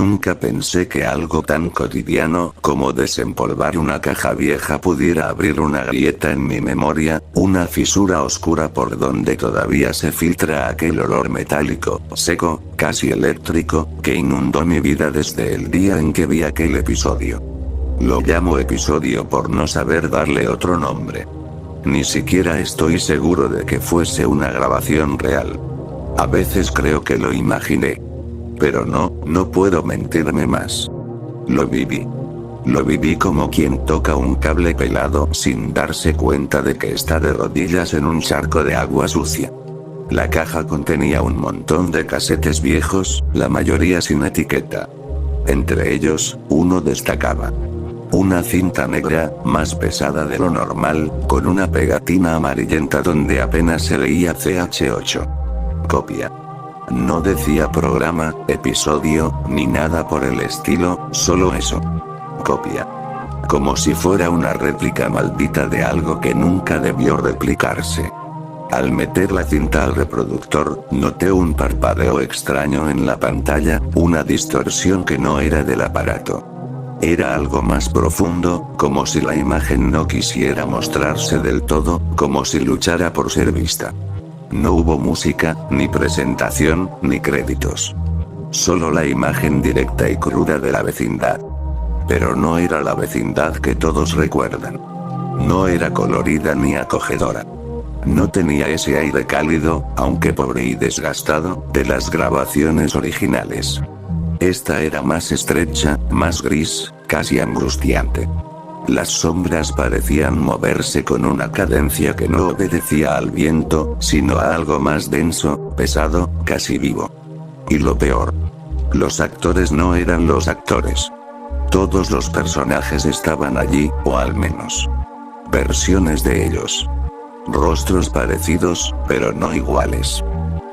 Nunca pensé que algo tan cotidiano como desempolvar una caja vieja pudiera abrir una grieta en mi memoria, una fisura oscura por donde todavía se filtra aquel olor metálico, seco, casi eléctrico, que inundó mi vida desde el día en que vi aquel episodio. Lo llamo episodio por no saber darle otro nombre. Ni siquiera estoy seguro de que fuese una grabación real. A veces creo que lo imaginé. Pero no puedo mentirme más. Lo viví. Lo viví como quien toca un cable pelado sin darse cuenta de que está de rodillas en un charco de agua sucia. La caja contenía un montón de casetes viejos, la mayoría sin etiqueta. Entre ellos, uno destacaba. Una cinta negra, más pesada de lo normal, con una pegatina amarillenta donde apenas se leía CH8. Copia. No decía programa, episodio, ni nada por el estilo, solo eso. Copia. Como si fuera una réplica maldita de algo que nunca debió replicarse. Al meter la cinta al reproductor, noté un parpadeo extraño en la pantalla, una distorsión que no era del aparato. Era algo más profundo, como si la imagen no quisiera mostrarse del todo, como si luchara por ser vista. No hubo música, ni presentación, ni créditos. Solo la imagen directa y cruda de la vecindad. Pero no era la vecindad que todos recuerdan. No era colorida ni acogedora. No tenía ese aire cálido, aunque pobre y desgastado, de las grabaciones originales. Esta era más estrecha, más gris, casi angustiante. Las sombras parecían moverse con una cadencia que no obedecía al viento, sino a algo más denso, pesado, casi vivo. Y lo peor. Los actores no eran los actores. Todos los personajes estaban allí, o al menos versiones de ellos. Rostros parecidos, pero no iguales.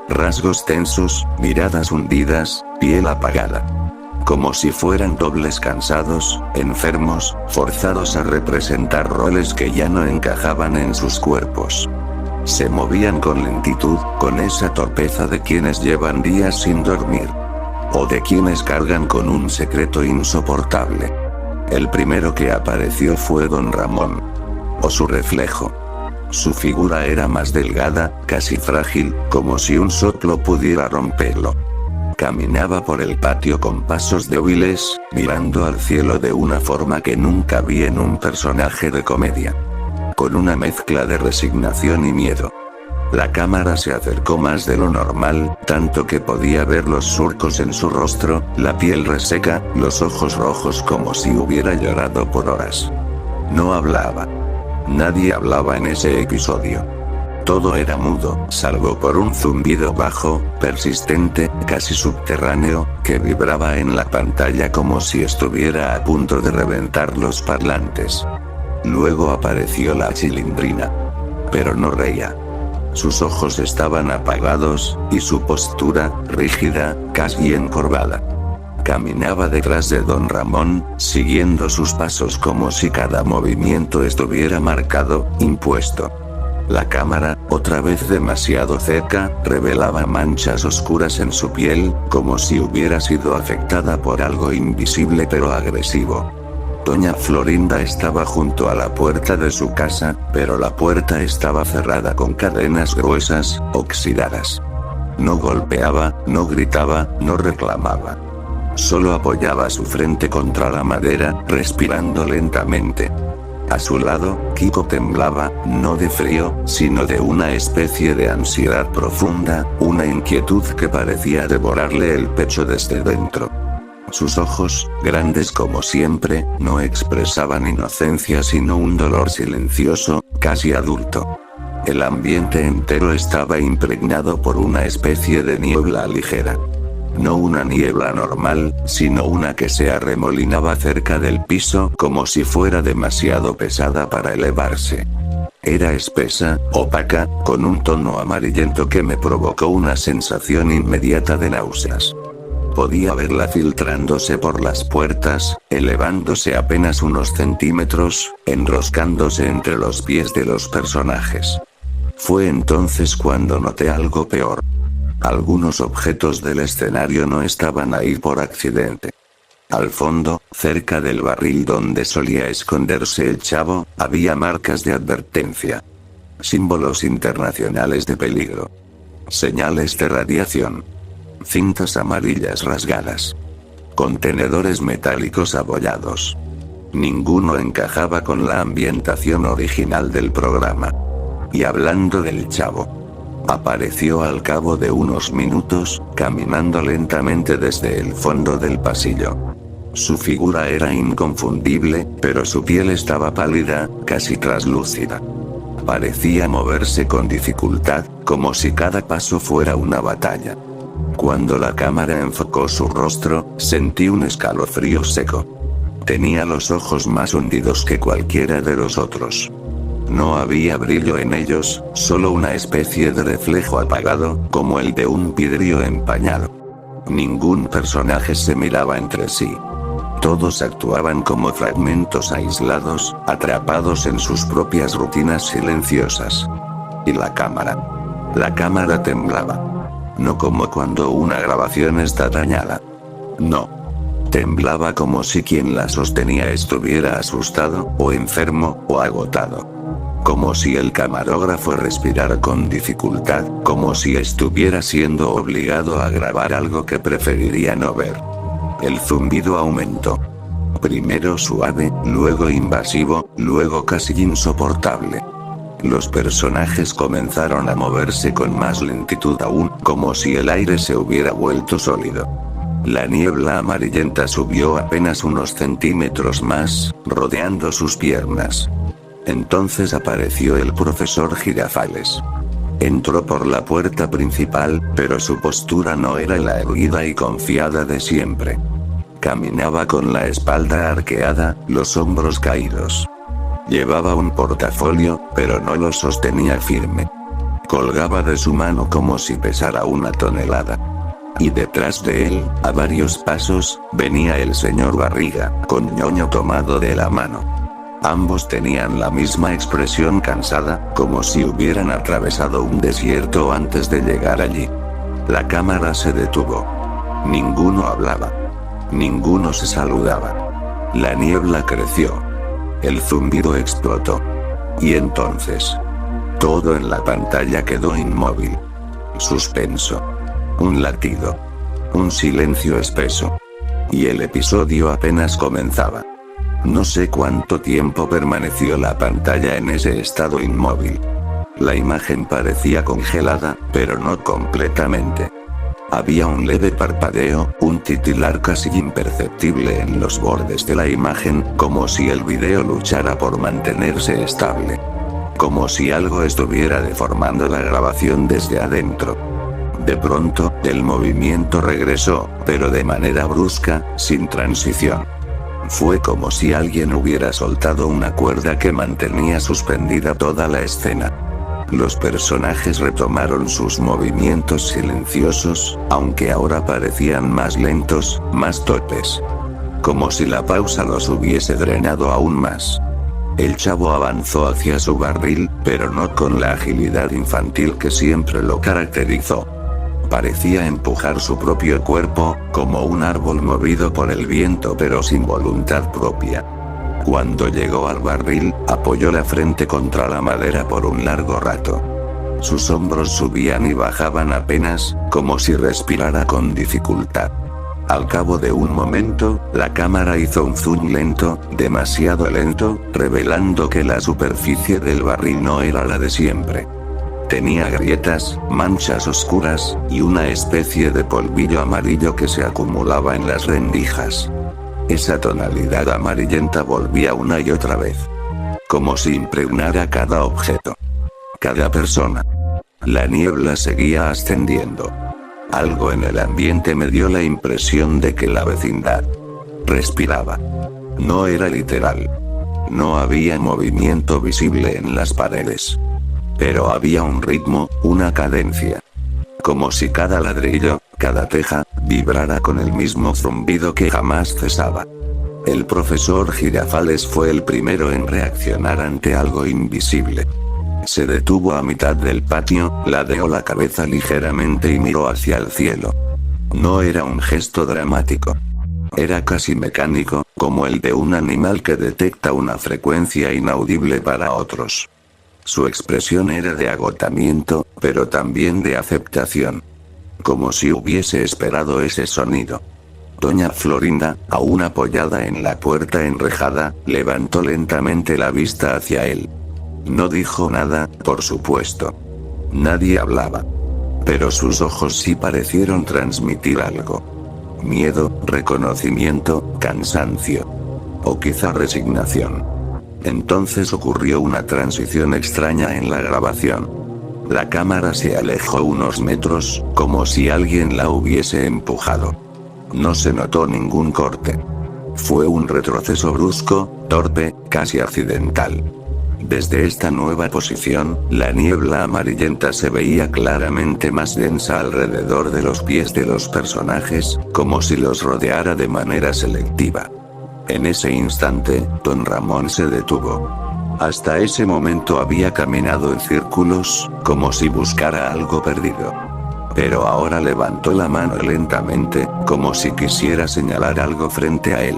Rasgos tensos, miradas hundidas, piel apagada. Como si fueran dobles cansados, enfermos, forzados a representar roles que ya no encajaban en sus cuerpos. Se movían con lentitud, con esa torpeza de quienes llevan días sin dormir. O de quienes cargan con un secreto insoportable. El primero que apareció fue Don Ramón. O su reflejo. Su figura era más delgada, casi frágil, como si un soplo pudiera romperlo. Caminaba por el patio con pasos débiles, mirando al cielo de una forma que nunca vi en un personaje de comedia. Con una mezcla de resignación y miedo. La cámara se acercó más de lo normal, tanto que podía ver los surcos en su rostro, la piel reseca, los ojos rojos como si hubiera llorado por horas. No hablaba. Nadie hablaba en ese episodio. Todo era mudo, salvo por un zumbido bajo, persistente, casi subterráneo, que vibraba en la pantalla como si estuviera a punto de reventar los parlantes. Luego apareció la Chilindrina. Pero no reía. Sus ojos estaban apagados, y su postura, rígida, casi encorvada. Caminaba detrás de Don Ramón, siguiendo sus pasos como si cada movimiento estuviera marcado, impuesto. La cámara, otra vez demasiado cerca, revelaba manchas oscuras en su piel, como si hubiera sido afectada por algo invisible pero agresivo. Doña Florinda estaba junto a la puerta de su casa, pero la puerta estaba cerrada con cadenas gruesas, oxidadas. No golpeaba, no gritaba, no reclamaba. Solo apoyaba su frente contra la madera, respirando lentamente. A su lado, Kiko temblaba, no de frío, sino de una especie de ansiedad profunda, una inquietud que parecía devorarle el pecho desde dentro. Sus ojos, grandes como siempre, no expresaban inocencia sino un dolor silencioso, casi adulto. El ambiente entero estaba impregnado por una especie de niebla ligera. No una niebla normal, sino una que se arremolinaba cerca del piso como si fuera demasiado pesada para elevarse. Era espesa, opaca, con un tono amarillento que me provocó una sensación inmediata de náuseas. Podía verla filtrándose por las puertas, elevándose apenas unos centímetros, enroscándose entre los pies de los personajes. Fue entonces cuando noté algo peor. Algunos objetos del escenario no estaban ahí por accidente. Al fondo, cerca del barril donde solía esconderse el chavo, había marcas de advertencia. Símbolos internacionales de peligro. Señales de radiación. Cintas amarillas rasgadas. Contenedores metálicos abollados. Ninguno encajaba con la ambientación original del programa. Y hablando del chavo. Apareció al cabo de unos minutos, caminando lentamente desde el fondo del pasillo. Su figura era inconfundible, pero su piel estaba pálida, casi traslúcida. Parecía moverse con dificultad, como si cada paso fuera una batalla. Cuando la cámara enfocó su rostro, sentí un escalofrío seco. Tenía los ojos más hundidos que cualquiera de los otros. No había brillo en ellos, solo una especie de reflejo apagado, como el de un vidrio empañado. Ningún personaje se miraba entre sí. Todos actuaban como fragmentos aislados, atrapados en sus propias rutinas silenciosas. Y la cámara temblaba. No como cuando una grabación está dañada. No. Temblaba como si quien la sostenía estuviera asustado, o enfermo, o agotado. Como si el camarógrafo respirara con dificultad, como si estuviera siendo obligado a grabar algo que preferiría no ver. El zumbido aumentó. Primero suave, luego invasivo, luego casi insoportable. Los personajes comenzaron a moverse con más lentitud aún, como si el aire se hubiera vuelto sólido. La niebla amarillenta subió apenas unos centímetros más, rodeando sus piernas. Entonces apareció el profesor Girafales. Entró por la puerta principal, pero su postura no era la erguida y confiada de siempre. Caminaba con la espalda arqueada, los hombros caídos. Llevaba un portafolio, pero no lo sostenía firme. Colgaba de su mano como si pesara una tonelada. Y detrás de él, a varios pasos, venía el señor Barriga, con ñoño tomado de la mano. Ambos tenían la misma expresión cansada, como si hubieran atravesado un desierto antes de llegar allí. La cámara se detuvo. Ninguno hablaba. Ninguno se saludaba. La niebla creció. El zumbido explotó. Y entonces, todo en la pantalla quedó inmóvil. Suspenso. Un latido. Un silencio espeso. Y el episodio apenas comenzaba. No sé cuánto tiempo permaneció la pantalla en ese estado inmóvil. La imagen parecía congelada, pero no completamente. Había un leve parpadeo, un titilar casi imperceptible en los bordes de la imagen, como si el video luchara por mantenerse estable. Como si algo estuviera deformando la grabación desde adentro. De pronto, el movimiento regresó, pero de manera brusca, sin transición. Fue como si alguien hubiera soltado una cuerda que mantenía suspendida toda la escena. Los personajes retomaron sus movimientos silenciosos, aunque ahora parecían más lentos, más torpes. Como si la pausa los hubiese drenado aún más. El chavo avanzó hacia su barril, pero no con la agilidad infantil que siempre lo caracterizó. Parecía empujar su propio cuerpo, como un árbol movido por el viento pero sin voluntad propia. Cuando llegó al barril, apoyó la frente contra la madera por un largo rato. Sus hombros subían y bajaban apenas, como si respirara con dificultad. Al cabo de un momento, la cámara hizo un zoom lento, demasiado lento, revelando que la superficie del barril no era la de siempre. Tenía grietas, manchas oscuras, y una especie de polvillo amarillo que se acumulaba en las rendijas. Esa tonalidad amarillenta volvía una y otra vez. Como si impregnara cada objeto. Cada persona. La niebla seguía ascendiendo. Algo en el ambiente me dio la impresión de que la vecindad respiraba. No era literal. No había movimiento visible en las paredes. Pero había un ritmo, una cadencia. Como si cada ladrillo, cada teja, vibrara con el mismo zumbido que jamás cesaba. El profesor Girafales fue el primero en reaccionar ante algo invisible. Se detuvo a mitad del patio, ladeó la cabeza ligeramente y miró hacia el cielo. No era un gesto dramático. Era casi mecánico, como el de un animal que detecta una frecuencia inaudible para otros. Su expresión era de agotamiento, pero también de aceptación. Como si hubiese esperado ese sonido. Doña Florinda, aún apoyada en la puerta enrejada, levantó lentamente la vista hacia él. No dijo nada, por supuesto. Nadie hablaba. Pero sus ojos sí parecieron transmitir algo. Miedo, reconocimiento, cansancio. O quizá resignación. Entonces ocurrió una transición extraña en la grabación. La cámara se alejó unos metros, como si alguien la hubiese empujado. No se notó ningún corte. Fue un retroceso brusco, torpe, casi accidental. Desde esta nueva posición, la niebla amarillenta se veía claramente más densa alrededor de los pies de los personajes, como si los rodeara de manera selectiva. En ese instante, don Ramón se detuvo. Hasta ese momento había caminado en círculos, como si buscara algo perdido. Pero ahora levantó la mano lentamente, como si quisiera señalar algo frente a él.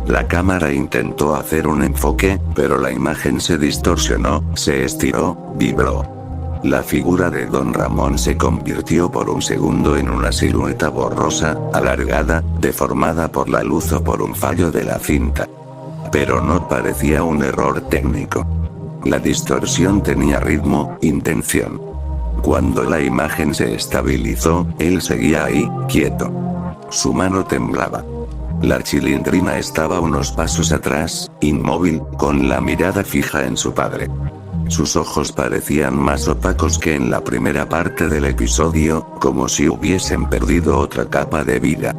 La cámara intentó hacer un enfoque, pero la imagen se distorsionó, se estiró, vibró. La figura de don Ramón se convirtió por un segundo en una silueta borrosa, alargada, deformada por la luz o por un fallo de la cinta. Pero no parecía un error técnico. La distorsión tenía ritmo, intención. Cuando la imagen se estabilizó, él seguía ahí, quieto. Su mano temblaba. La chilindrina estaba unos pasos atrás, inmóvil, con la mirada fija en su padre. Sus ojos parecían más opacos que en la primera parte del episodio, como si hubiesen perdido otra capa de vida.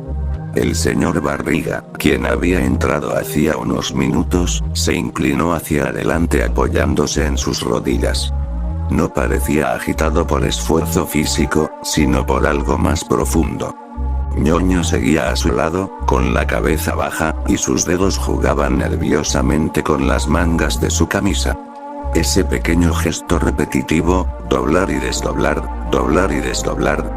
El señor Barriga, quien había entrado hacía unos minutos, se inclinó hacia adelante apoyándose en sus rodillas. No parecía agitado por esfuerzo físico, sino por algo más profundo. Ñoño seguía a su lado, con la cabeza baja, y sus dedos jugaban nerviosamente con las mangas de su camisa. Ese pequeño gesto repetitivo, doblar y desdoblar,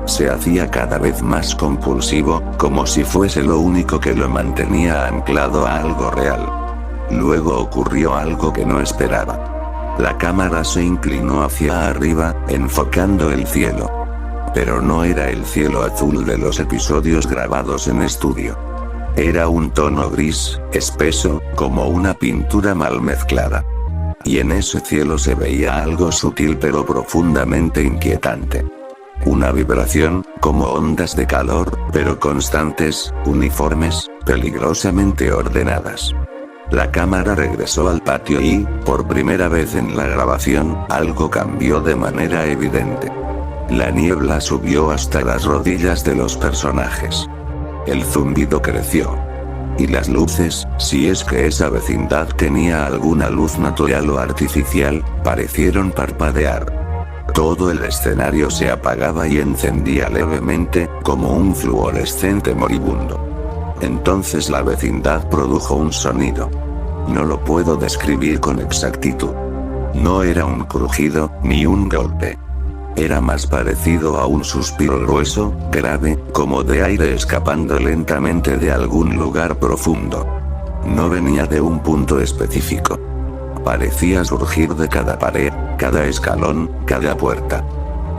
se hacía cada vez más compulsivo, como si fuese lo único que lo mantenía anclado a algo real. Luego ocurrió algo que no esperaba. La cámara se inclinó hacia arriba, enfocando el cielo. Pero no era el cielo azul de los episodios grabados en estudio. Era un tono gris, espeso, como una pintura mal mezclada. Y en ese cielo se veía algo sutil pero profundamente inquietante. Una vibración, como ondas de calor, pero constantes, uniformes, peligrosamente ordenadas. La cámara regresó al patio y, por primera vez en la grabación, algo cambió de manera evidente. La niebla subió hasta las rodillas de los personajes. El zumbido creció. Y las luces, si es que esa vecindad tenía alguna luz natural o artificial, parecieron parpadear. Todo el escenario se apagaba y encendía levemente, como un fluorescente moribundo. Entonces la vecindad produjo un sonido. No lo puedo describir con exactitud. No era un crujido, ni un golpe. Era más parecido a un suspiro grueso, grave, como de aire escapando lentamente de algún lugar profundo. No venía de un punto específico. Parecía surgir de cada pared, cada escalón, cada puerta.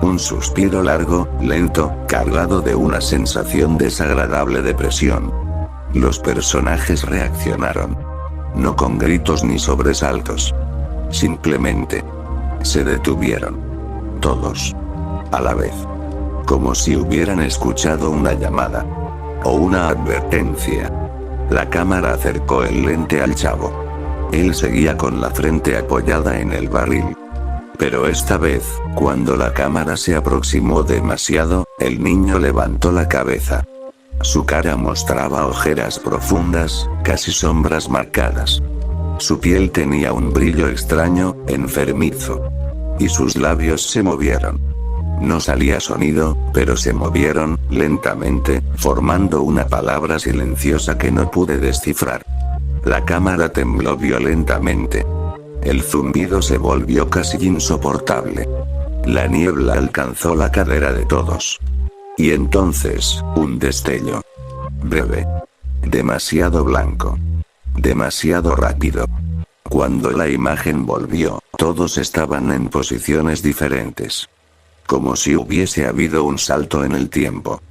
Un suspiro largo, lento, cargado de una sensación desagradable de presión. Los personajes reaccionaron. No con gritos ni sobresaltos. Simplemente. Se detuvieron. Todos. A la vez. Como si hubieran escuchado una llamada. O una advertencia. La cámara acercó el lente al chavo. Él seguía con la frente apoyada en el barril. Pero esta vez, cuando la cámara se aproximó demasiado, el niño levantó la cabeza. Su cara mostraba ojeras profundas, casi sombras marcadas. Su piel tenía un brillo extraño, enfermizo. Y sus labios se movieron. No salía sonido, pero se movieron, lentamente, formando una palabra silenciosa que no pude descifrar. La cámara tembló violentamente. El zumbido se volvió casi insoportable. La niebla alcanzó la cadera de todos. Y entonces, un destello. Breve. Demasiado blanco. Demasiado rápido. Cuando la imagen volvió, todos estaban en posiciones diferentes. Como si hubiese habido un salto en el tiempo.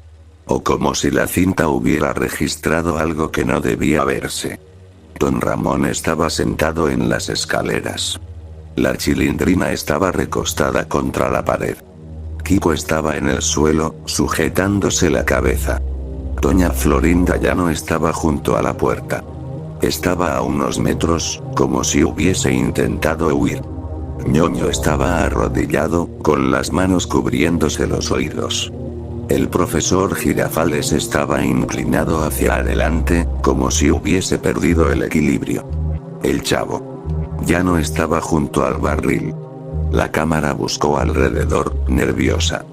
O como si la cinta hubiera registrado algo que no debía verse. Don Ramón estaba sentado en las escaleras. La Chilindrina estaba recostada contra la pared. Kiko estaba en el suelo, sujetándose la cabeza. Doña Florinda ya no estaba junto a la puerta. Estaba a unos metros, como si hubiese intentado huir. Ñoño estaba arrodillado, con las manos cubriéndose los oídos. El profesor Girafales estaba inclinado hacia adelante, como si hubiese perdido el equilibrio. El chavo ya no estaba junto al barril. La cámara buscó alrededor, nerviosa.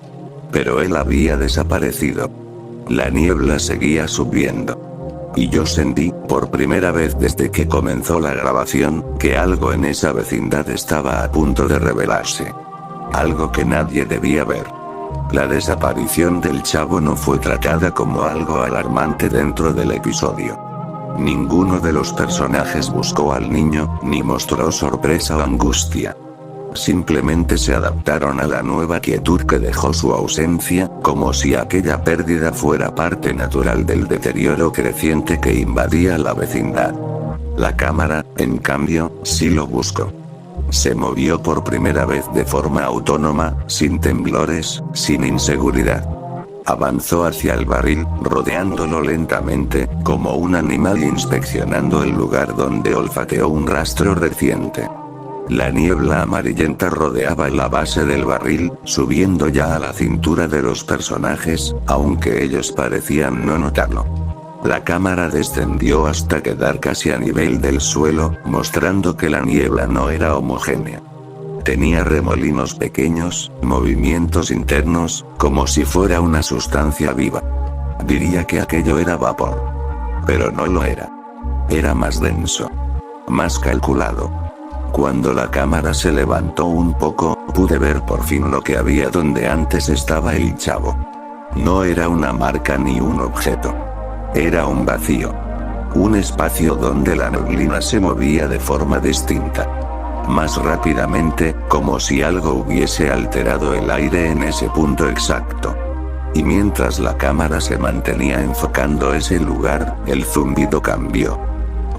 Pero él había desaparecido. La niebla seguía subiendo. Y yo sentí, por primera vez desde que comenzó la grabación, que algo en esa vecindad estaba a punto de revelarse. Algo que nadie debía ver. La desaparición del chavo no fue tratada como algo alarmante dentro del episodio. Ninguno de los personajes buscó al niño, ni mostró sorpresa o angustia. Simplemente se adaptaron a la nueva quietud que dejó su ausencia, como si aquella pérdida fuera parte natural del deterioro creciente que invadía la vecindad. La cámara, en cambio, sí lo buscó. Se movió por primera vez de forma autónoma, sin temblores, sin inseguridad. Avanzó hacia el barril, rodeándolo lentamente, como un animal inspeccionando el lugar donde olfateó un rastro reciente. La niebla amarillenta rodeaba la base del barril, subiendo ya a la cintura de los personajes, aunque ellos parecían no notarlo. La cámara descendió hasta quedar casi a nivel del suelo, mostrando que la niebla no era homogénea. Tenía remolinos pequeños, movimientos internos, como si fuera una sustancia viva. Diría que aquello era vapor. Pero no lo era. Era más denso. Más calculado. Cuando la cámara se levantó un poco, pude ver por fin lo que había donde antes estaba el chavo. No era una marca ni un objeto. Era un vacío. Un espacio donde la neblina se movía de forma distinta. Más rápidamente, como si algo hubiese alterado el aire en ese punto exacto. Y mientras la cámara se mantenía enfocando ese lugar, el zumbido cambió.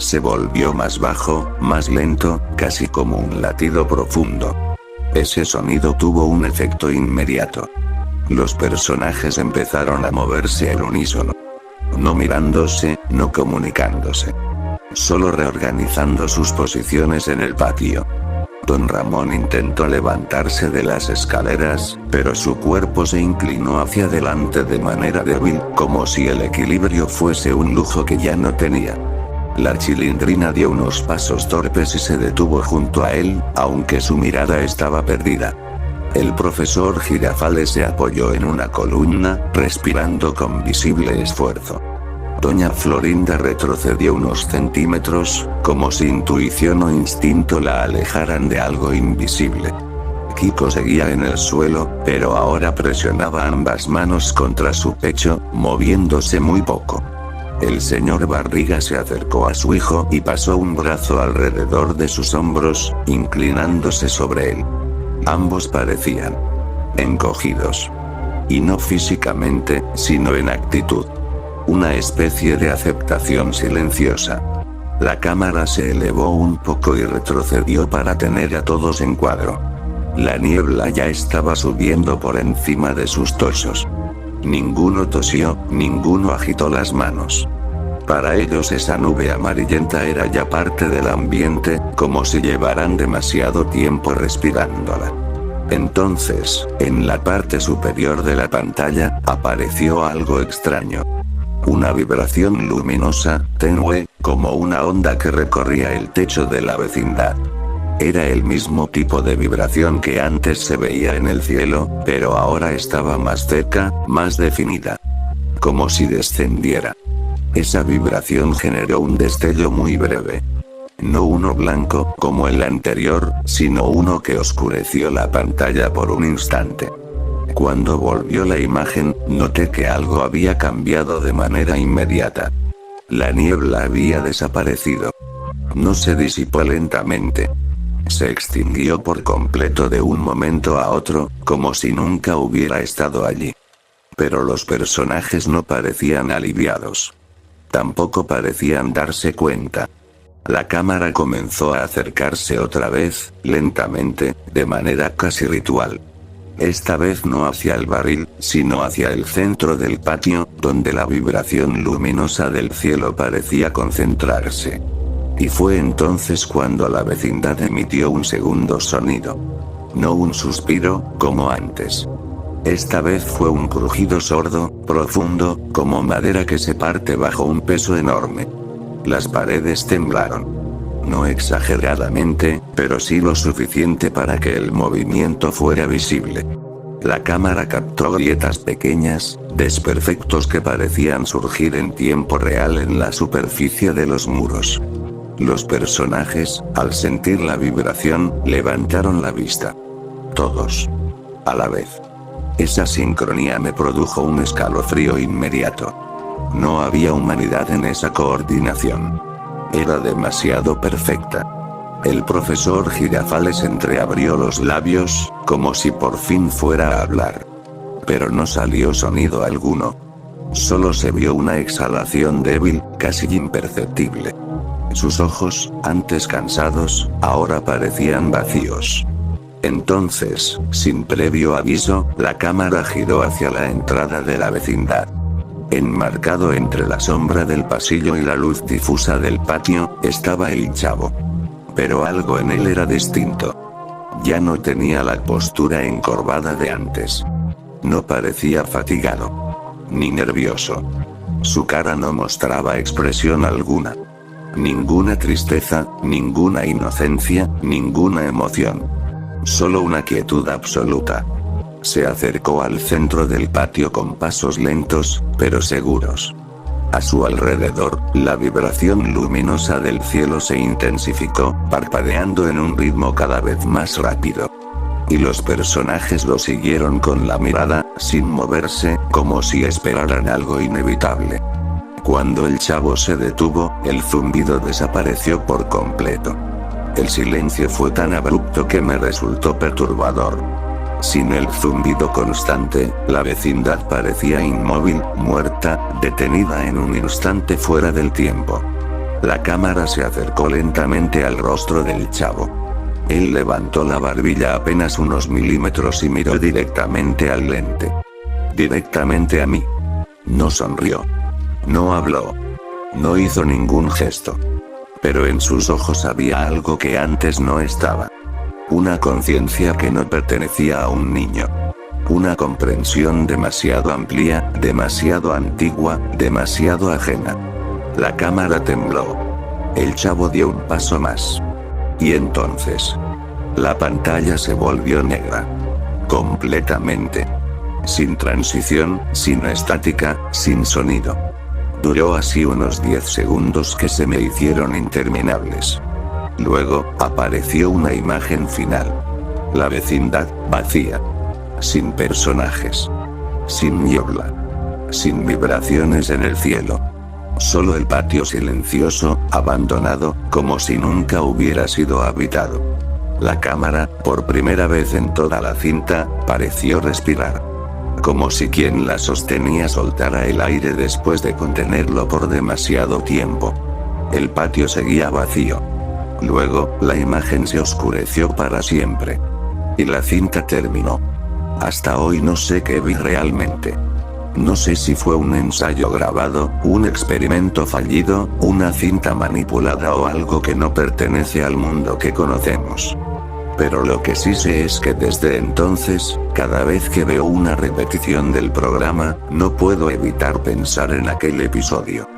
Se volvió más bajo, más lento, casi como un latido profundo. Ese sonido tuvo un efecto inmediato. Los personajes empezaron a moverse al unísono. No mirándose, no comunicándose. Solo reorganizando sus posiciones en el patio. Don Ramón intentó levantarse de las escaleras, pero su cuerpo se inclinó hacia adelante de manera débil, como si el equilibrio fuese un lujo que ya no tenía. La Chilindrina dio unos pasos torpes y se detuvo junto a él, aunque su mirada estaba perdida. El profesor Girafales se apoyó en una columna, respirando con visible esfuerzo. Doña Florinda retrocedió unos centímetros, como si intuición o instinto la alejaran de algo invisible. Kiko seguía en el suelo, pero ahora presionaba ambas manos contra su pecho, moviéndose muy poco. El señor Barriga se acercó a su hijo y pasó un brazo alrededor de sus hombros, inclinándose sobre él. Ambos parecían encogidos. Y no físicamente, sino en actitud. Una especie de aceptación silenciosa. La cámara se elevó un poco y retrocedió para tener a todos en cuadro. La niebla ya estaba subiendo por encima de sus torsos. Ninguno tosió, ninguno agitó las manos. Para ellos esa nube amarillenta era ya parte del ambiente, como si llevaran demasiado tiempo respirándola. Entonces, en la parte superior de la pantalla, apareció algo extraño. Una vibración luminosa, tenue, como una onda que recorría el techo de la vecindad. Era el mismo tipo de vibración que antes se veía en el cielo, pero ahora estaba más cerca, más definida. Como si descendiera. Esa vibración generó un destello muy breve. No uno blanco, como el anterior, sino uno que oscureció la pantalla por un instante. Cuando volvió la imagen, noté que algo había cambiado de manera inmediata. La niebla había desaparecido. No se disipó lentamente. Se extinguió por completo de un momento a otro, como si nunca hubiera estado allí. Pero los personajes no parecían aliviados. Tampoco parecían darse cuenta. La cámara comenzó a acercarse otra vez, lentamente, de manera casi ritual. Esta vez no hacia el barril, sino hacia el centro del patio, donde la vibración luminosa del cielo parecía concentrarse. Y fue entonces cuando la vecindad emitió un segundo sonido. No un suspiro, como antes. Esta vez fue un crujido sordo, profundo, como madera que se parte bajo un peso enorme. Las paredes temblaron. No exageradamente, pero sí lo suficiente para que el movimiento fuera visible. La cámara captó grietas pequeñas, desperfectos que parecían surgir en tiempo real en la superficie de los muros. Los personajes, al sentir la vibración, levantaron la vista. Todos. A la vez. Esa sincronía me produjo un escalofrío inmediato. No había humanidad en esa coordinación. Era demasiado perfecta. El profesor Girafales entreabrió los labios, como si por fin fuera a hablar. Pero no salió sonido alguno. Solo se vio una exhalación débil, casi imperceptible. Sus ojos, antes cansados, ahora parecían vacíos. Entonces, sin previo aviso, la cámara giró hacia la entrada de la vecindad. Enmarcado entre la sombra del pasillo y la luz difusa del patio, estaba el chavo. Pero algo en él era distinto. Ya no tenía la postura encorvada de antes. No parecía fatigado. Ni nervioso. Su cara no mostraba expresión alguna. Ninguna tristeza, ninguna inocencia, ninguna emoción. Solo una quietud absoluta. Se acercó al centro del patio con pasos lentos, pero seguros. A su alrededor, la vibración luminosa del cielo se intensificó, parpadeando en un ritmo cada vez más rápido. Y los personajes lo siguieron con la mirada, sin moverse, como si esperaran algo inevitable. Cuando el chavo se detuvo, el zumbido desapareció por completo. El silencio fue tan abrupto que me resultó perturbador. Sin el zumbido constante, la vecindad parecía inmóvil, muerta, detenida en un instante fuera del tiempo. La cámara se acercó lentamente al rostro del chavo. Él levantó la barbilla apenas unos milímetros y miró directamente al lente. Directamente a mí. No sonrió. No habló. No hizo ningún gesto. Pero en sus ojos había algo que antes no estaba. Una conciencia que no pertenecía a un niño. Una comprensión demasiado amplia, demasiado antigua, demasiado ajena. La cámara tembló. El chavo dio un paso más. Y entonces, la pantalla se volvió negra. Completamente. Sin transición, sin estática, sin sonido. Duró así unos 10 segundos que se me hicieron interminables. Luego, apareció una imagen final. La vecindad, vacía. Sin personajes. Sin niebla. Sin vibraciones en el cielo. Solo el patio silencioso, abandonado, como si nunca hubiera sido habitado. La cámara, por primera vez en toda la cinta, pareció respirar. Como si quien la sostenía soltara el aire después de contenerlo por demasiado tiempo. El patio seguía vacío. Luego, la imagen se oscureció para siempre. Y la cinta terminó. Hasta hoy no sé qué vi realmente. No sé si fue un ensayo grabado, un experimento fallido, una cinta manipulada o algo que no pertenece al mundo que conocemos. Pero lo que sí sé es que desde entonces, cada vez que veo una repetición del programa, no puedo evitar pensar en aquel episodio.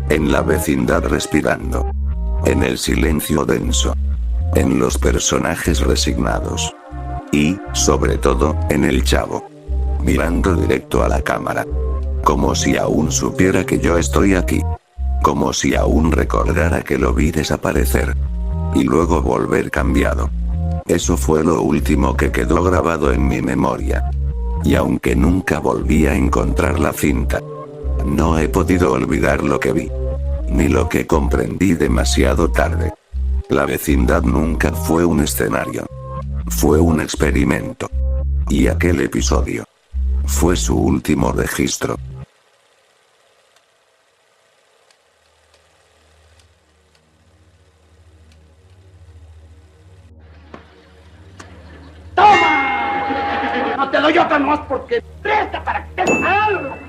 En la vecindad respirando. En el silencio denso. En los personajes resignados. Y, sobre todo, en el chavo. Mirando directo a la cámara. Como si aún supiera que yo estoy aquí. Como si aún recordara que lo vi desaparecer. Y luego volver cambiado. Eso fue lo último que quedó grabado en mi memoria. Y aunque nunca volví a encontrar la cinta, no he podido olvidar lo que vi. ni lo que comprendí demasiado tarde. La vecindad nunca fue un escenario. Fue un experimento. Y aquel episodio fue su último registro. ¡Toma! No te doy otra más porque presta para que te salga.